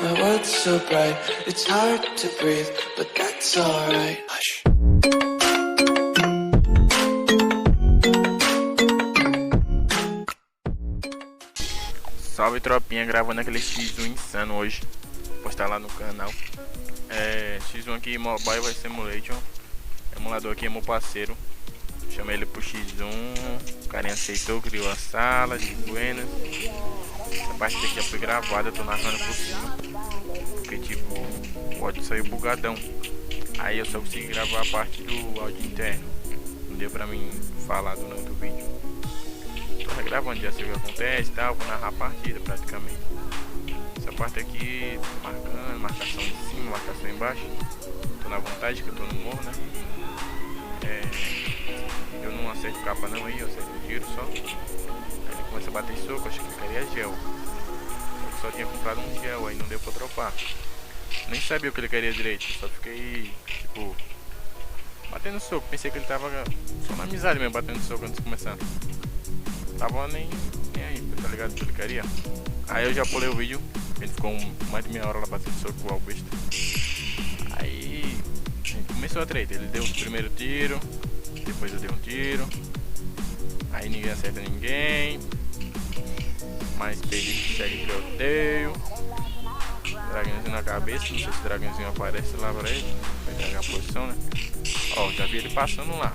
My world's so bright, it's hard to breathe, but that's alright. Hush. Salve tropinha, gravando aquele X1 insano hoje. Vou postar lá no canal. X1 aqui, Mobile Voice Simulation. Emulador aqui é meu parceiro. Chamei ele pro X1. O carinha aceitou, criou a sala de buenas. Essa parte daqui já foi gravada, eu tô narrando por cima. Porque tipo, o áudio saiu bugadão. Aí eu só consegui gravar a parte do áudio interno. Não deu pra mim falar durante o vídeo. Tô gravando, já sei o que acontece e tal. Vou narrar a partida praticamente. Essa parte aqui, marcando, marcação em cima, marcação embaixo. Tô na vontade que eu tô no morro, né? Eu não acerto capa não aí, eu acerto o tiro só. Aí ele começa a bater soco, achei que ele queria gel. Só tinha comprado um gel, aí não deu pra dropar. Nem sabia o que ele queria direito, só fiquei, tipo, batendo soco. Pensei que ele tava só na amizade mesmo, batendo soco antes de começar. Tava nem aí, tá ligado o que ele queria. Aí eu já pulei o vídeo, ele ficou mais de meia hora lá batendo soco igual o besta. Aí começou a treta, ele deu o primeiro tiro, depois eu dei um tiro. Aí ninguém acerta ninguém. Mais perdi que segue tiroteio. Dragãozinho na cabeça, não sei se o dragãozinho aparece lá pra ele. Vai entregar a posição, né? Ó, já vi ele passando lá.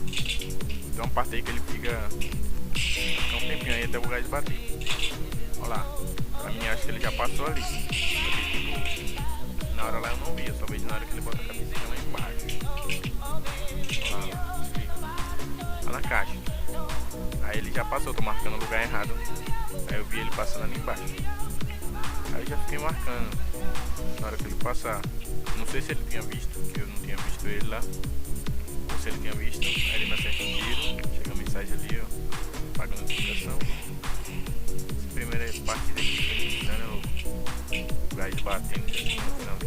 Tem uma parte aí que ele fica um tempinho aí até o gás bater. Ó lá, pra mim acho que ele já passou ali. Porque, tipo, na hora lá eu não vi, eu só vejo na hora que ele bota a cabecinha lá embaixo. Ó lá na caixa. Aí ele já passou, tô marcando o lugar errado. Aí eu vi ele passando ali embaixo. Aí eu já fiquei marcando na hora que ele passar. Não sei se ele tinha visto, que eu não tinha visto ele lá. Ou se ele tinha visto, aí ele me acerta um tiro. Chega a mensagem ali, ó, pagando a notificação. Essa primeira partida aqui foi insana, o gás batendo no final.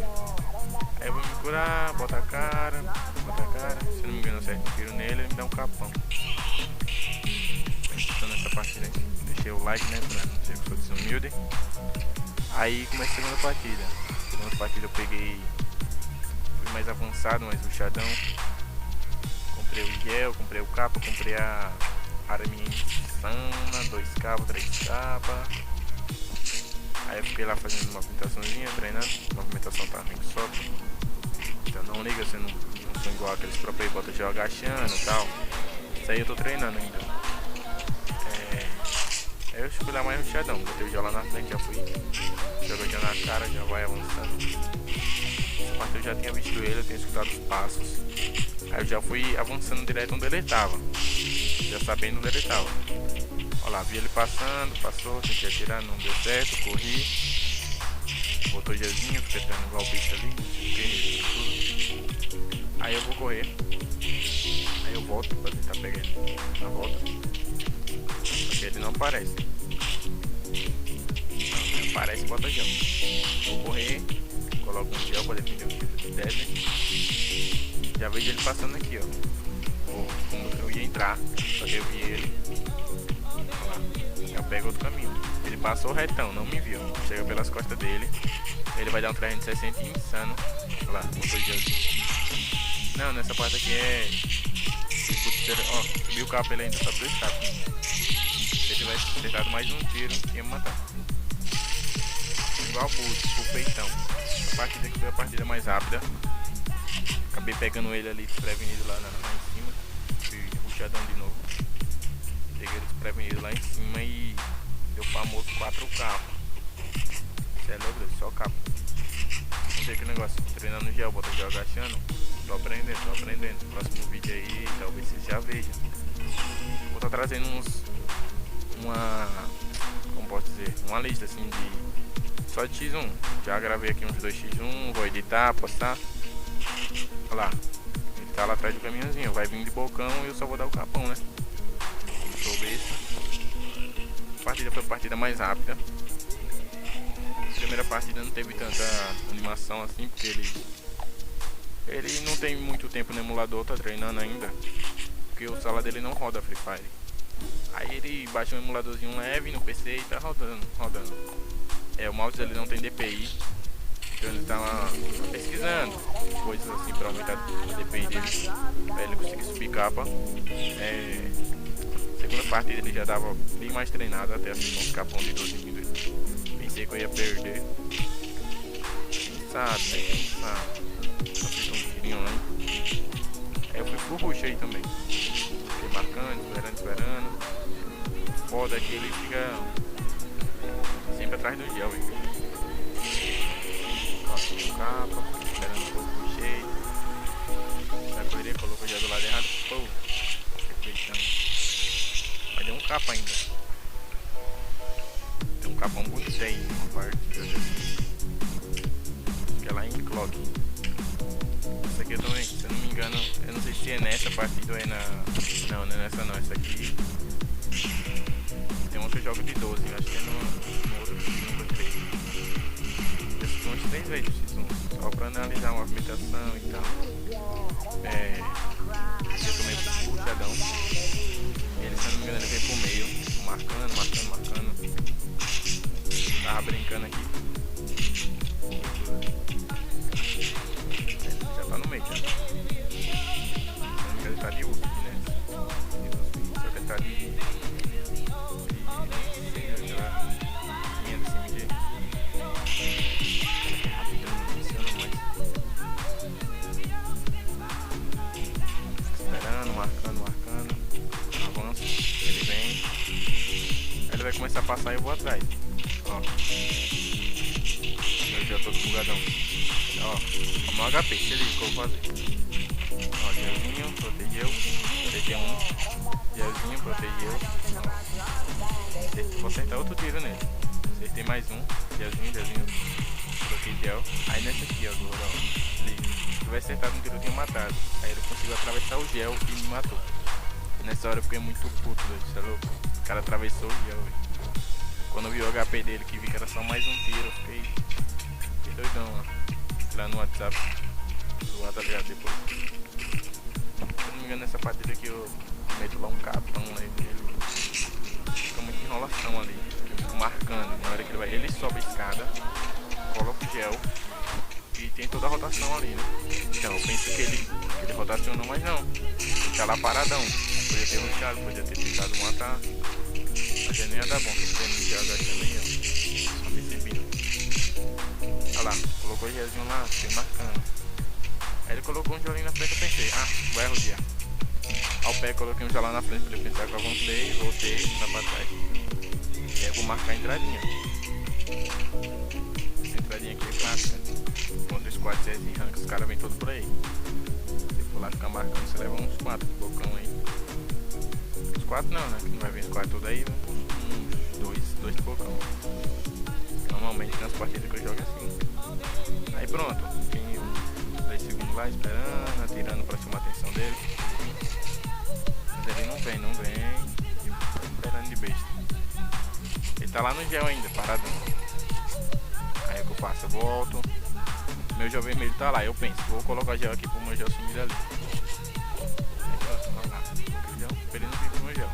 Aí eu vou me curar, bota a cara. Se não me engano, eu acerto um tiro nele, ele me dá um capão. Então nessa partida aqui, deixei o like, né, pra não ser que eu sou desumilde. Aí comecei a segunda partida. Segunda partida eu peguei, fui mais avançado, mais rushadão. Comprei o gel, comprei o capa, comprei a arminha insana, 2 cabos, 3 capas. Aí eu fiquei lá fazendo uma movimentaçãozinha, treinando. A movimentação tá meio solta. Então não liga, você não sou igual aqueles próprios bota gel agachando e tal. Isso aí eu tô treinando ainda. Aí eu fui lá mais rushadão, botei o gel lá na frente, já fui jogando gel na cara, já vai avançando. Essa parte eu já tinha visto ele, eu tinha escutado os passos. Aí eu já fui avançando direto onde ele tava, já sabendo onde ele tava. Olha lá, vi ele passando, passou, tentei atirar, não deu certo, corri. Botou o gelzinho, fiquei tendo igual o bicho ali, tudo. Aí eu vou correr. Aí eu volto pra tentar pegar ele na volta. Porque ele não aparece. Não aparece e bota gel. Vou correr, coloco um gel pra defender o tiro de Deadly. Já vejo ele passando aqui, ó. Como eu ia entrar, só que eu vi ele. Olha lá, eu pego outro caminho. Ele passou retão, não me viu. Chega pelas costas dele. Ele vai dar um 360 insano. Olha lá, botou o gelzinho. Não, nessa parte aqui é. Ó, subiu o cabo, ele ainda só 2 cabos. Se ele tivesse acertado mais um tiro, ia me matar. Igual pro peitão. A partida aqui foi a partida mais rápida. Acabei pegando ele ali desprevenido lá em cima. Fui rushadão de novo. Peguei ele desprevenido lá em cima e deu o famoso 4 capas. Você é louco, só capa. Vamos ver aquele negócio, treinando gel, bota gel agachando. Tô aprendendo. Próximo vídeo aí, talvez vocês já vejam. Vou estar trazendo como posso dizer, uma lista assim de só de X1. Já gravei aqui uns 2 X1, vou editar, postar. Olha lá, ele tá lá atrás do caminhãozinho, vai vir de bocão e eu só vou dar o capão, né? Sou besta. A partida foi a partida mais rápida. A primeira partida não teve tanta animação assim, porque ele não tem muito tempo no emulador, tá treinando ainda. Porque o celular dele não roda Free Fire. Aí ele baixa um emuladorzinho leve no PC e tá rodando. o mouse dele não tem DPI. Então ele tava pesquisando coisas assim pra aumentar a DPI dele, pra ele conseguir subir capa. Segunda partida ele já dava bem mais treinado, até assim com os capão de 12 minutos. Pensei que eu ia perder. Quem sabe, né? Quem sabe? Só fiz um tirinho lá. Aí eu fui full rush aí também. Fiquei marcando, esperando. Foda que ele fica sempre atrás do gel, velho. Nossa, capa, esperando um pouco o cheio. Na correria colocou o gel do lado errado. Pô, aproveitando. Mas deu um capa ainda. Tem um capão muito feio uma parte. Que é lá em clock. Essa aqui eu também, se eu não me engano, eu não sei se é nessa partida ou é na... Não, não é nessa não, essa aqui... Tem uma que eu jogo de 12, eu acho que é no outro número 3. Eu assisti umas 3 vezes o X1, só pra analisar a movimentação e tal. Eu tomei pro puxadão. Ele, se eu não me engano, ele veio pro meio, marcando. Tava brincando aqui. Já tá no meio, já. Se eu não me engano, ele tá de ult, né? Só que ele tá de... Marcando. Avanço. Ele vem. Aí ele vai começar a passar e eu vou atrás. Ó. Meu gel todo bugadão. Ó. Vamos no HP. Se ele ficou fazer. Ó, gelzinho, protegeu. Protegeu um. Gelzinho, protegeu. Ó. Vou acertar outro tiro nele. Acertei mais um. Gelzinho. Coloquei gel. Aí nessa aqui, ó, agora, ó. Liga. Se tivesse acertado um tiro, eu tinha matado. Aí ele conseguiu atravessar o gel e me matou. Nessa hora eu fiquei muito puto, velho. Você é louco? O cara atravessou o gel, velho. Quando eu vi o HP dele, que vi que era só mais um tiro, eu fiquei doidão, ó. Lá no WhatsApp. Zoar, tá ligado? Depois. Se eu não me engano, nessa partida aqui eu meto lá um capão aí nele. Fica muita enrolação ali. Eu fico marcando. Na hora que ele vai, ele sobe a escada, coloca o gel. E tem toda a rotação ali, né? Então eu penso que ele rotacionou, mas não. Ele tá lá paradão. Podia ter rushado, podia ter tentado matar. Mas já nem ia dar bom, porque tem no gel agachando aí, ó. Só recebi. Olha lá, colocou o gelzinho lá, fiquei marcando. Aí ele colocou um gelinho na frente, eu pensei, vai rodear. Ao pé coloquei um gel lá na frente pra ele pensar que eu avancei, voltei, lá pra trás. E aí eu vou marcar a entradinha. Essa entradinha aqui é clássica. Contra os 4 CS em rank, os caras vêm todos por aí. Se for lá ficar marcando, você leva uns 4 bocão aí. Os 4 não, né? Que não vai vir os 4 tudo aí, uns 2 bocão. Normalmente nas partidas que eu jogo é assim. Aí pronto, tem 2 segundos lá esperando, atirando pra chamar a atenção dele. Mas ele não vem. Esperando de besta. Ele tá lá no gel ainda, paradão. Aí o que eu faço? Eu volto. Meu gel vermelho tá lá, eu penso, vou colocar gel aqui pro meu gel sumir ali. Aí pronto, vamos lá. Gel, pra ele não vir pro meu gel.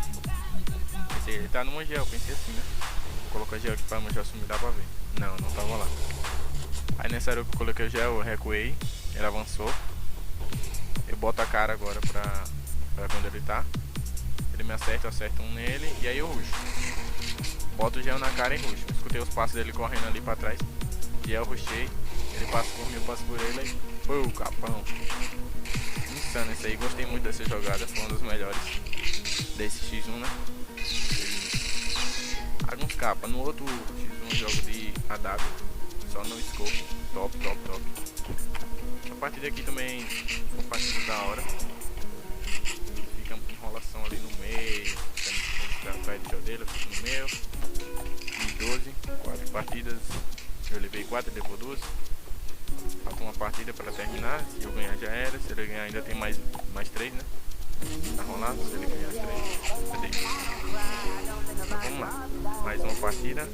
Pensei, ele tá no meu gel, pensei assim, né? Vou colocar gel aqui pra meu gel sumir, dá pra ver. Não tava lá. Aí nessa hora que eu coloquei o gel, eu recuei, ele avançou. Eu boto a cara agora pra quando ele tá. Ele me acerta, eu acerto um nele e aí eu rusho. Boto o gel na cara e rusho. Escutei os passos dele correndo ali pra trás. Gel, rushei. Ele passa por mim, eu passo por ele aí. Pô, capão. Insano esse aí, gostei muito dessa jogada. Foi uma das melhores desse X1, né? Alguns capas. No outro X1 eu jogo de AW. Só no scope. Top. A partida aqui também foi uma partida da hora. Fica uma enrolação ali no meio. Atrás do gel dele, eu fico no meio. E 12, 4 partidas. Eu levei 4, ele levou 12. Falta uma partida para terminar. Se eu ganhar já era. Se ele ganhar ainda tem mais 3, né? Tá rolado. Se ele ganhar 3. Cadê? Então vamos lá. Mais uma partida.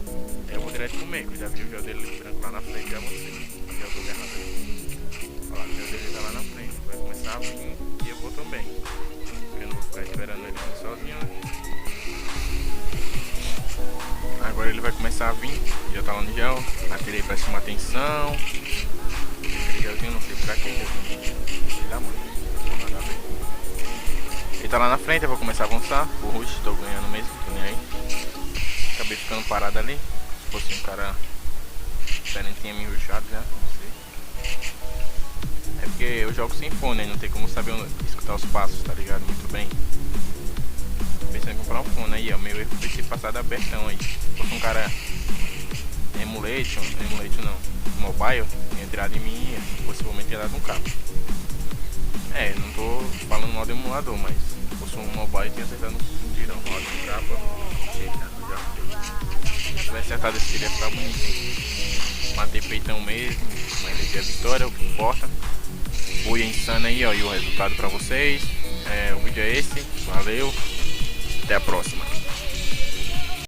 Eu vou direto pro meio. Eu já vi o gel dele branco lá na frente. Já mostrei. Já tô errado ali. Olha lá, o gel dele tá lá na frente. Vai começar a vir e eu vou também. Eu não vou ficar esperando ele vir sozinho, né? Agora ele vai começar começar a vir, já tá lá no gel, atirei pra chamar atenção. Aquele gelzinho não sei pra quê, sei lá, mano, não nada a ver. Ele tá lá na frente, eu vou começar a avançar. O rush, tô ganhando mesmo, tô nem aí. Acabei ficando parado ali. Se fosse um cara diferente, tinha me rushado já, não sei. É porque eu jogo sem fone, aí não tem como saber escutar os passos, tá ligado? Muito bem. Pensando em comprar um fone aí, ó. Meu erro foi ter passado abertão aí. Se fosse um cara emulation não, mobile, tinha entrado em mim e possivelmente tinha dado um carro. É, não tô falando mal do emulador, mas se fosse um mobile tinha acertado um tirão no modo de capa. Se tivesse acertado esse tiro ia ficar bonito, hein? Matei peitão mesmo, mas levei a vitória, o que importa. Buia insana aí, ó, e o resultado pra vocês. O vídeo é esse, valeu, até a próxima.